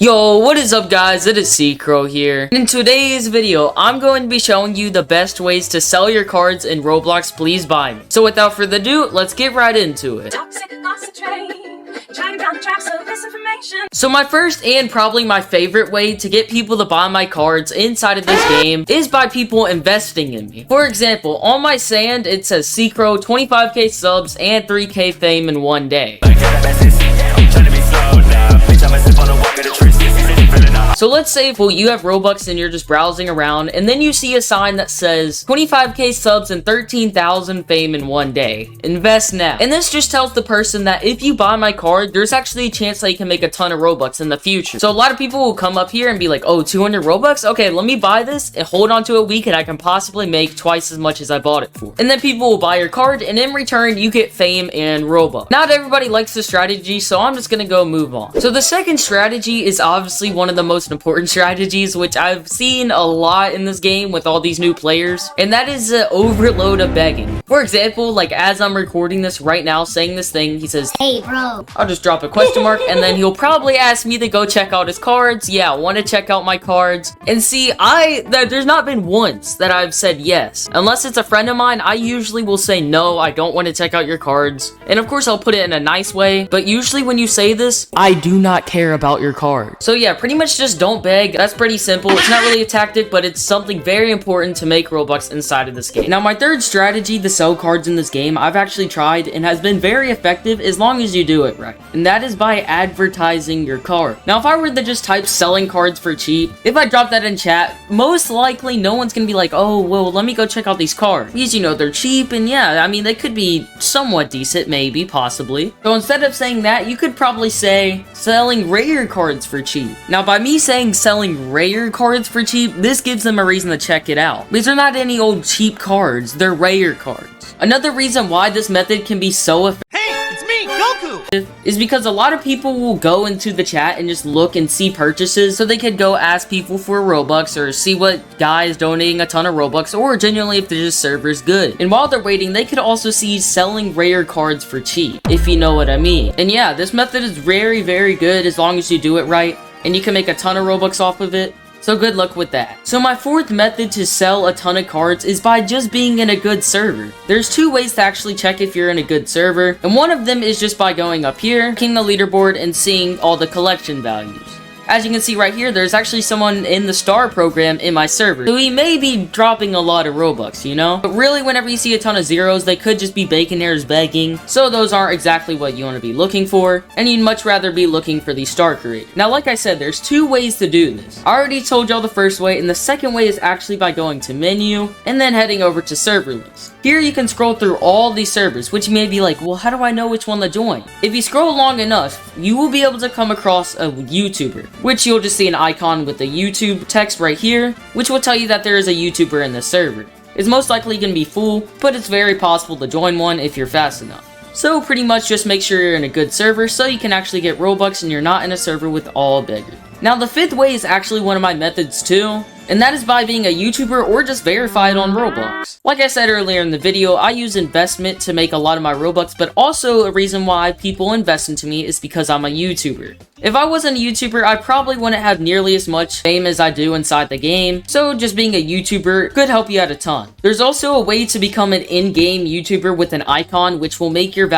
Yo, what is up guys? It is C-Crow here. In today's video, I'm going to be showing you the best ways to sell your cards in Roblox Please Buy Me. So without further ado, let's get right into it. So my first and probably my favorite way to get people to buy my cards inside of this game is by people investing in me. For example, on my sand, it says C-Crow 25k subs and 3k fame in one day. So let's say if you have Robux and you're just browsing around and then you see a sign that says 25k subs and 13,000 fame in one day. Invest now. And this just tells the person that if you buy my card, there's actually a chance that you can make a ton of Robux in the future. So a lot of people will come up here and be like, oh, 200 Robux? Okay, let me buy this and hold on to it a week and I can possibly make twice as much as I bought it for. And then people will buy your card and in return, you get fame and Robux. Not everybody likes this strategy, so I'm just gonna go move on. So the second strategy is obviously one of the most important strategies, which I've seen a lot in this game with all these new players, and that is the overload of begging. For example, like as I'm recording this right now, saying this thing, he says, "Hey bro." I'll just drop a question mark, and then he'll probably ask me to go check out his cards. Yeah, I want to check out my cards. And see, there's not been once that I've said yes. Unless it's a friend of mine, I usually will say no, I don't want to check out your cards. And of course, I'll put it in a nice way, but usually when you say this, I do not care about your card. So yeah, pretty much just don't beg. That's pretty simple. It's not really a tactic, but it's something very important to make Robux inside of this game. Now, my third strategy to sell cards in this game, I've actually tried and has been very effective as long as you do it right. And that is by advertising your card. Now, if I were to just type selling cards for cheap, if I drop that in chat, most likely no one's gonna be like, oh, well, let me go check out these cards. Because, you know, they're cheap and yeah, I mean, they could be somewhat decent, maybe, possibly. So instead of saying that, you could probably say selling rare cards for cheap. Now, by me saying selling rare cards for cheap, this gives them a reason to check it out. These are not any old cheap cards, they're rare cards. Another reason why this method can be so effective is because a lot of people will go into the chat and just look and see purchases, so they could go ask people for Robux or see what guy is donating a ton of Robux, or genuinely if the server's good. And while they're waiting, they could also see selling rare cards for cheap, if you know what I mean. And yeah, this method is very, very good as long as you do it right, and you can make a ton of Robux off of it. So good luck with that. So my fourth method to sell a ton of cards is by just being in a good server. There's two ways to actually check if you're in a good server, and one of them is just by going up here, clicking the leaderboard, and seeing all the collection values. As you can see right here, there's actually someone in the star program in my server, so he may be dropping a lot of Robux, you know? But really, whenever you see a ton of zeros, they could just be baconaires begging, so those aren't exactly what you want to be looking for, and you'd much rather be looking for these star creators. Now, like I said, there's two ways to do this. I already told y'all the first way, and the second way is actually by going to menu, and then heading over to Serverless. Here you can scroll through all these servers, which you may be like, well, how do I know which one to join? If you scroll long enough, you will be able to come across a YouTuber, which you'll just see an icon with the YouTube text right here, which will tell you that there is a YouTuber in this server. It's most likely going to be full, but it's very possible to join one if you're fast enough. So pretty much just make sure you're in a good server so you can actually get Robux and you're not in a server with all beggars. Now the fifth way is actually one of my methods too, and that is by being a YouTuber or just verified on Roblox. Like I said earlier in the video, I use investment to make a lot of my Robux, but also a reason why people invest into me is because I'm a YouTuber. If I wasn't a YouTuber, I probably wouldn't have nearly as much fame as I do inside the game, so just being a YouTuber could help you out a ton. There's also a way to become an in-game YouTuber with an icon, which will make your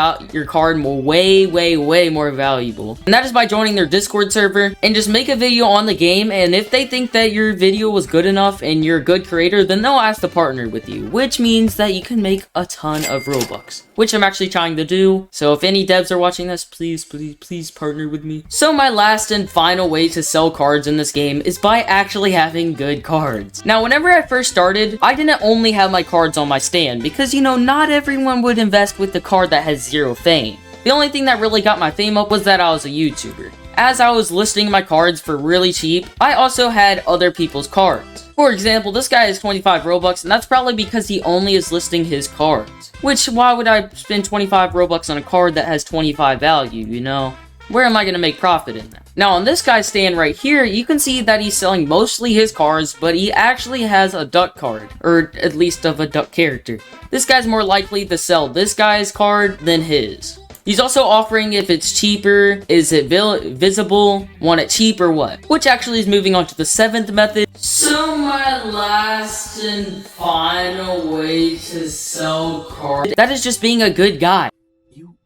card way more valuable. And that is by joining their Discord server and just make a video on the game, and if they think that your video was good enough and you're a good creator, then they'll ask to partner with you, which means that you can make a ton of Robux, which I'm actually trying to do. So if any devs are watching this, please partner with me. So my last and final way to sell cards in this game is by actually having good cards. Now, whenever I first started, I didn't only have my cards on my stand because, you know, not everyone would invest with the card that has zero fame. The only thing that really got my fame up was that I was a YouTuber. As I was listing my cards for really cheap, I also had other people's cards. For example, this guy has 25 Robux, and that's probably because he only is listing his cards. Which, why would I spend 25 Robux on a card that has 25 value, you know? Where am I going to make profit in that? Now, on this guy's stand right here, you can see that he's selling mostly his cards, but he actually has a duck card, or at least of a duck character. This guy's more likely to sell this guy's card than his. He's also offering if it's cheaper, is it visible, want it cheap or what? Which actually is moving on to the 7th method. So my last and final way to sell cards, that is just being a good guy. You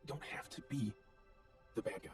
don't have to be the bad guy.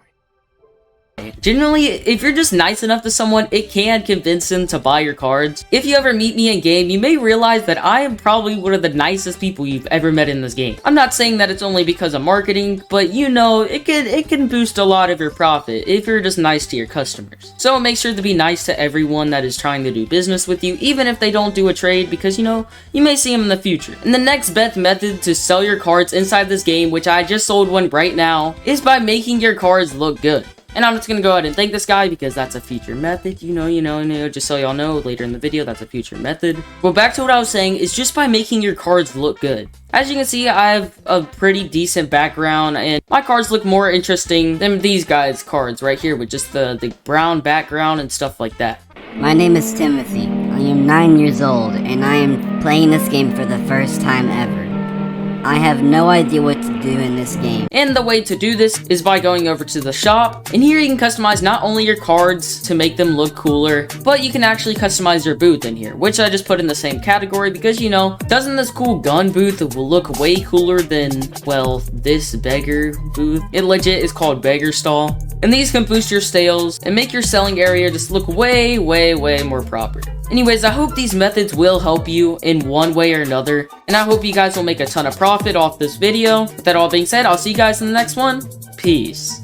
Generally, if you're just nice enough to someone, it can convince them to buy your cards. If you ever meet me in game, you may realize that I am probably one of the nicest people you've ever met in this game. I'm not saying that it's only because of marketing, but you know, it can boost a lot of your profit if you're just nice to your customers. So make sure to be nice to everyone that is trying to do business with you, even if they don't do a trade, because you know, you may see them in the future. And the next best method to sell your cards inside this game, which I just sold one right now, is by making your cards look good. And I'm just gonna go ahead and thank this guy because that's a future method, you know, just so y'all know later in the video, that's a future method. But back to what I was saying is just by making your cards look good. As you can see, I have a pretty decent background and my cards look more interesting than these guys' cards right here with just the brown background and stuff like that. My name is Timothy. I am 9 years old and I am playing this game for the first time ever. I have no idea what to do in this game. And the way to do this is by going over to the shop, and here you can customize not only your cards to make them look cooler, but you can actually customize your booth in here, which I just put in the same category because, you know, doesn't this cool gun booth will look way cooler than, well, this beggar booth? It legit is called Beggar Stall. And these can boost your sales and make your selling area just look way more proper. Anyways, I hope these methods will help you in one way or another, and I hope you guys will make a ton of profit off this video. With that all being said, I'll see you guys in the next one. Peace.